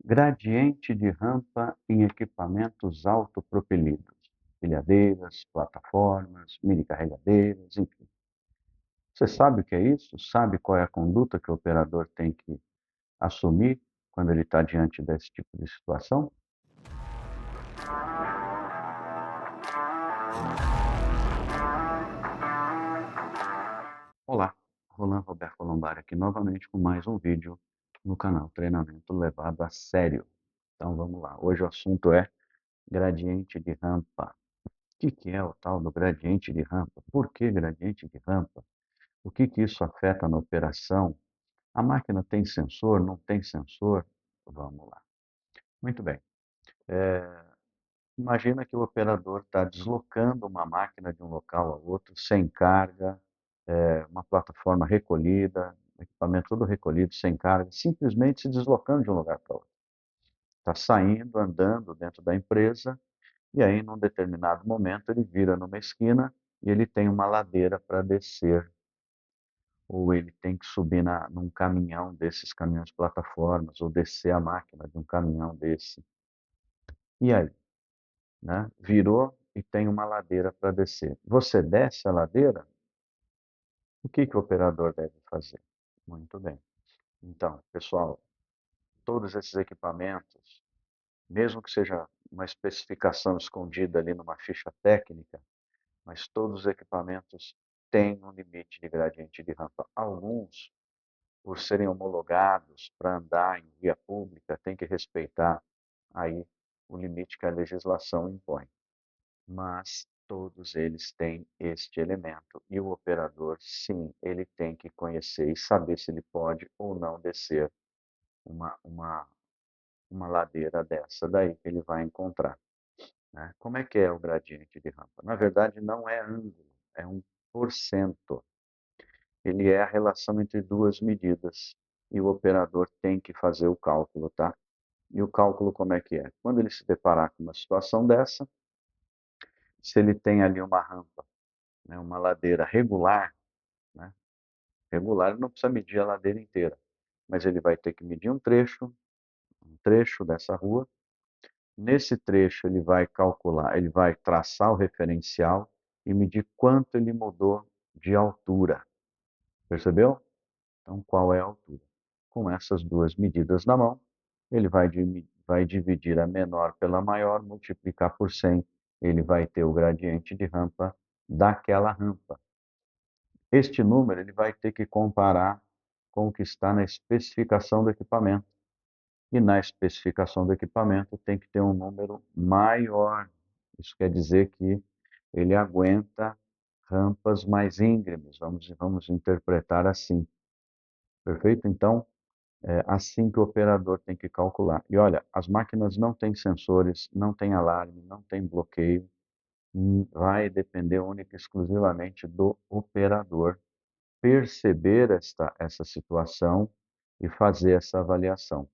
Gradiente de rampa em equipamentos autopropelidos, pilhadeiras, plataformas, mini carregadeiras, enfim. Você sabe o que é isso? Sabe qual é a conduta que o operador tem que assumir quando ele está diante desse tipo de situação? Olá, Roland Roberto Lombard aqui novamente com mais um vídeo no canal Treinamento Levado a Sério. Então vamos lá, hoje o assunto é gradiente de rampa. O que é o tal do gradiente de rampa? Por que gradiente de rampa? O que isso afeta na operação? A máquina tem sensor, não tem sensor? Vamos lá. Muito bem. Imagina que o operador está deslocando uma máquina de um local a outro, sem carga, uma plataforma recolhida, equipamento todo recolhido, sem carga, simplesmente se deslocando de um lugar para outro. Está saindo, andando dentro da empresa, e aí, num determinado momento, ele vira numa esquina e ele tem uma ladeira para descer, ou ele tem que subir num caminhão desses caminhões plataformas, ou descer a máquina de um caminhão desse. E aí, né? Virou e tem uma ladeira para descer. Você desce a ladeira, o que o operador deve fazer? Muito bem. Então, pessoal, todos esses equipamentos, mesmo que seja uma especificação escondida ali numa ficha técnica, mas todos os equipamentos têm um limite de gradiente de rampa. Alguns, por serem homologados para andar em via pública, têm que respeitar aí o limite que a legislação impõe. Mas todos eles têm este elemento. E o operador, sim, ele tem que conhecer e saber se ele pode ou não descer uma ladeira dessa daí que ele vai encontrar. Né? Como é que é o gradiente de rampa? Na verdade, não é ângulo, é um porcento. Ele é a relação entre duas medidas e o operador tem que fazer o cálculo, tá? E o cálculo como é que é? Quando ele se deparar com uma situação dessa, se ele tem ali uma rampa, né, uma ladeira regular, né? Regular, ele não precisa medir a ladeira inteira, mas ele vai ter que medir um trecho dessa rua. Nesse trecho ele vai calcular, ele vai traçar o referencial e medir quanto ele mudou de altura. Percebeu? Então, qual é a altura? Com essas duas medidas na mão, ele vai dividir a menor pela maior, multiplicar por 100, ele vai ter o gradiente de rampa daquela rampa. Este número ele vai ter que comparar com o que está na especificação do equipamento. E na especificação do equipamento tem que ter um número maior. Isso quer dizer que ele aguenta rampas mais íngremes, vamos interpretar assim. Perfeito? Então, é assim que o operador tem que calcular. E olha, as máquinas não têm sensores, não têm alarme, não têm bloqueio. Vai depender única e exclusivamente do operador perceber essa situação e fazer essa avaliação.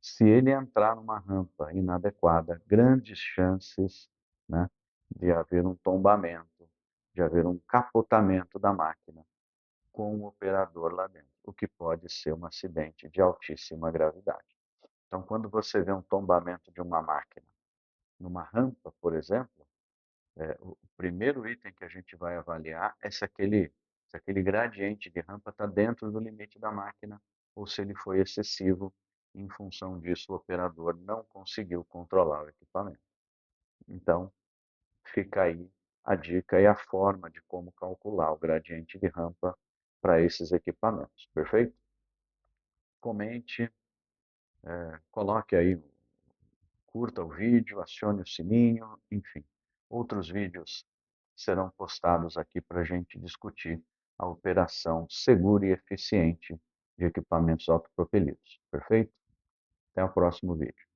Se ele entrar numa rampa inadequada, grandes chances, né, de haver um tombamento, de haver um capotamento da máquina com o operador lá dentro, o que pode ser um acidente de altíssima gravidade. Então, quando você vê um tombamento de uma máquina numa rampa, por exemplo, o primeiro item que a gente vai avaliar é se aquele gradiente de rampa está dentro do limite da máquina ou se ele foi excessivo. Em função disso, o operador não conseguiu controlar o equipamento. Então, fica aí a dica e a forma de como calcular o gradiente de rampa para esses equipamentos, perfeito? Comente, coloque aí, curta o vídeo, acione o sininho, enfim. Outros vídeos serão postados aqui para a gente discutir a operação segura e eficiente de equipamentos autopropelidos. Perfeito? Até o próximo vídeo.